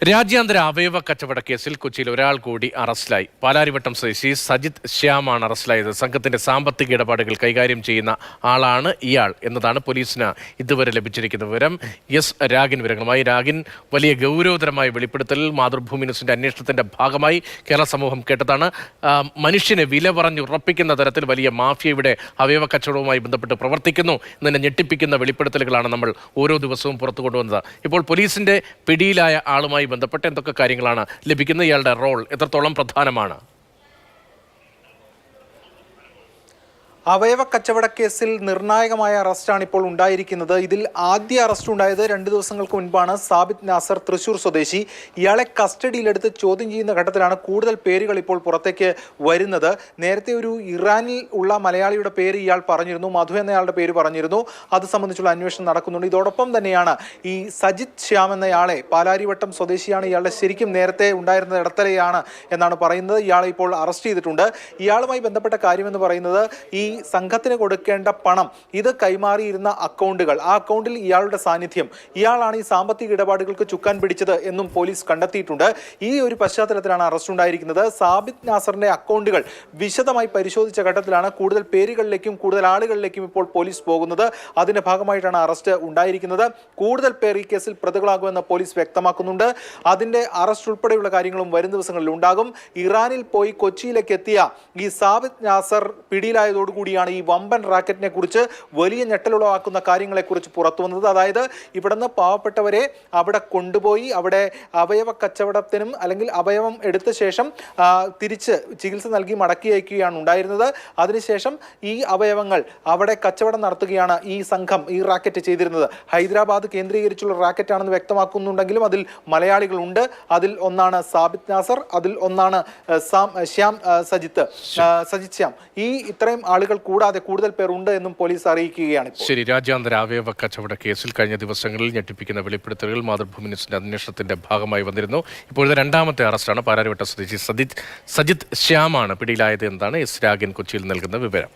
രാജ്യാന്തര അവയവ കച്ചവട കേസിൽ കൊച്ചിയിൽ ഒരാൾ കൂടി അറസ്റ്റിലായി. പാലാരിവട്ടം സ്വദേശി സജിത് ശ്യാമാണ് അറസ്റ്റിലായത്. സംഘത്തിന്റെ സാമ്പത്തിക ഇടപാടുകൾ കൈകാര്യം ചെയ്യുന്ന ആളാണ് ഇയാൾ എന്നതാണ് പോലീസിന് ഇതുവരെ ലഭിച്ചിരിക്കുന്ന വിവരം. എസ് രാഗിൻ വിവരങ്ങളുമായി. രാഗിൻ, വലിയ ഗൗരവതരമായ വെളിപ്പെടുത്തൽ മാതൃഭൂമി ന്യൂസിന്റെ അന്വേഷണത്തിന്റെ ഭാഗമായി കേരള സമൂഹം കേട്ടതാണ്. മനുഷ്യനെ വില പറഞ്ഞുറപ്പിക്കുന്ന തരത്തിൽ വലിയ മാഫിയ ഇവിടെ അവയവ കച്ചവടവുമായി ബന്ധപ്പെട്ട് പ്രവർത്തിക്കുന്നു എന്നതിനെ ഞെട്ടിപ്പിക്കുന്ന വെളിപ്പെടുത്തലുകളാണ് നമ്മൾ ഓരോ ദിവസവും പുറത്തു കൊണ്ടുവന്നത്. ഇപ്പോൾ പോലീസിന്റെ പിടിയിലായ ആളുമായി ബന്ധപ്പെട്ട് എന്തൊക്കെ കാര്യങ്ങളാണ് ലഭിക്കുന്നത്? ഇയാളുടെ റോൾ എത്രത്തോളം പ്രധാനമാണ്? അവയവ കച്ചവട കേസിൽ നിർണായകമായ അറസ്റ്റാണ് ഇപ്പോൾ ഉണ്ടായിരിക്കുന്നത്. ഇതിൽ ആദ്യ അറസ്റ്റ് ഉണ്ടായത് 2 ദിവസങ്ങൾക്ക് മുൻപാണ്. സാബിത് നാസർ, തൃശൂർ സ്വദേശി. ഇയാളെ കസ്റ്റഡിയിലെടുത്ത് ചോദ്യം ചെയ്യുന്ന ഘട്ടത്തിലാണ് കൂടുതൽ പേരുകൾ ഇപ്പോൾ പുറത്തേക്ക് വരുന്നത്. നേരത്തെ ഒരു ഇറാനിൽ ഉള്ള മലയാളിയുടെ പേര് ഇയാൾ പറഞ്ഞിരുന്നു, മധു എന്നയാളുടെ പേര് പറഞ്ഞിരുന്നു. അത് സംബന്ധിച്ചുള്ള അന്വേഷണം നടക്കുന്നുണ്ട്. ഇതോടൊപ്പം തന്നെയാണ് ഈ സജിത് ശ്യാം എന്നയാളെ, പാലാരിവട്ടം സ്വദേശിയാണ്, ഇയാളുടെ ശരിക്കും നേരത്തെ ഉണ്ടായിരുന്ന ഇടത്തലയാണ് എന്നാണ് പറയുന്നത്. ഇയാളെ ഇപ്പോൾ അറസ്റ്റ് ചെയ്തിട്ടുണ്ട്. ഇയാളുമായി ബന്ധപ്പെട്ട കാര്യമെന്ന് പറയുന്നത് ഈ സംഘത്തിന് കൊടുക്കേണ്ട പണം ഇത് കൈമാറിയിരുന്ന അക്കൗണ്ടുകൾ, ആ അക്കൗണ്ടിൽ ഇയാളുടെ സാന്നിധ്യം, ഇയാളാണ് ഈ സാമ്പത്തിക ഇടപാടുകൾക്ക് ചുക്കാൻ പിടിച്ചത് എന്നും പോലീസ് കണ്ടെത്തിയിട്ടുണ്ട്. ഈ ഒരു പശ്ചാത്തലത്തിലാണ് അറസ്റ്റ് ഉണ്ടായിരിക്കുന്നത്. സാബിത് നാസറിന്റെ അക്കൗണ്ടുകൾ വിശദമായി പരിശോധിച്ച ഘട്ടത്തിലാണ് കൂടുതൽ പേരുകളിലേക്കും കൂടുതൽ ആളുകളിലേക്കും ഇപ്പോൾ പോലീസ് പോകുന്നത്. അതിന്റെ ഭാഗമായിട്ടാണ് അറസ്റ്റ് ഉണ്ടായിരിക്കുന്നത്. കൂടുതൽ പേർ ഈ കേസിൽ പ്രതികളാകുമെന്ന് പോലീസ് വ്യക്തമാക്കുന്നുണ്ട്. അതിന്റെ അറസ്റ്റ് ഉൾപ്പെടെയുള്ള കാര്യങ്ങളും വരും ദിവസങ്ങളിൽ ഉണ്ടാകും. ഇറാനിൽ പോയി കൊച്ചിയിലേക്ക് എത്തിയ ഈ സാബിത് നാസർ പിടിയിലായതോടുകൂടി ഈ വമ്പൻ റാക്കറ്റിനെ കുറിച്ച് വലിയ ഞെട്ടലുളവാക്കുന്ന കാര്യങ്ങളെക്കുറിച്ച് പുറത്തു വന്നത്. അതായത് ഇവിടുന്ന് പാവപ്പെട്ടവരെ അവിടെ കൊണ്ടുപോയി അവിടെ അവയവ കച്ചവടത്തിനും അല്ലെങ്കിൽ അവയവം എടുത്ത ശേഷം തിരിച്ച് ചികിത്സ നൽകി മടക്കി അയക്കുകയാണ് ഉണ്ടായിരുന്നത്. അതിനുശേഷം ഈ അവയവങ്ങൾ അവിടെ കച്ചവടം നടത്തുകയാണ് ഈ സംഘം, ഈ റാക്കറ്റ് ചെയ്തിരുന്നത്. ഹൈദരാബാദ് കേന്ദ്രീകരിച്ചുള്ള റാക്കറ്റാണെന്ന് വ്യക്തമാക്കുന്നുണ്ടെങ്കിലും അതിൽ മലയാളികളുണ്ട്. അതിൽ ഒന്നാണ് സാബിത് നാസർ, അതിൽ ഒന്നാണ് സജിത് ശ്യാം. ഈ ഇത്രയും ആളുകൾ കൂടാതെ കൂടുതൽ പേർ ഉണ്ട് എന്നും പോലീസ് അറിയിക്കുകയാണ്. ശരി, രാജ്യാന്തര അവയവ കച്ചവട കേസിൽ കഴിഞ്ഞ ദിവസങ്ങളിൽ ഞെട്ടിപ്പിക്കുന്ന വെളിപ്പെടുത്തലുകൾ മാതൃഭൂമി ന്യൂസിന്റെ അന്വേഷണത്തിന്റെ ഭാഗമായി വന്നിരുന്നു. ഇപ്പോഴത്തെ രണ്ടാമത്തെ അറസ്റ്റാണ്. പാലാരിവട്ട സ്വദേശി സജിത് ശ്യാമാണ് പിടിയിലായത് എന്നാണ് എസ് രാഗിൻ കൊച്ചിയിൽ നൽകുന്ന വിവരം.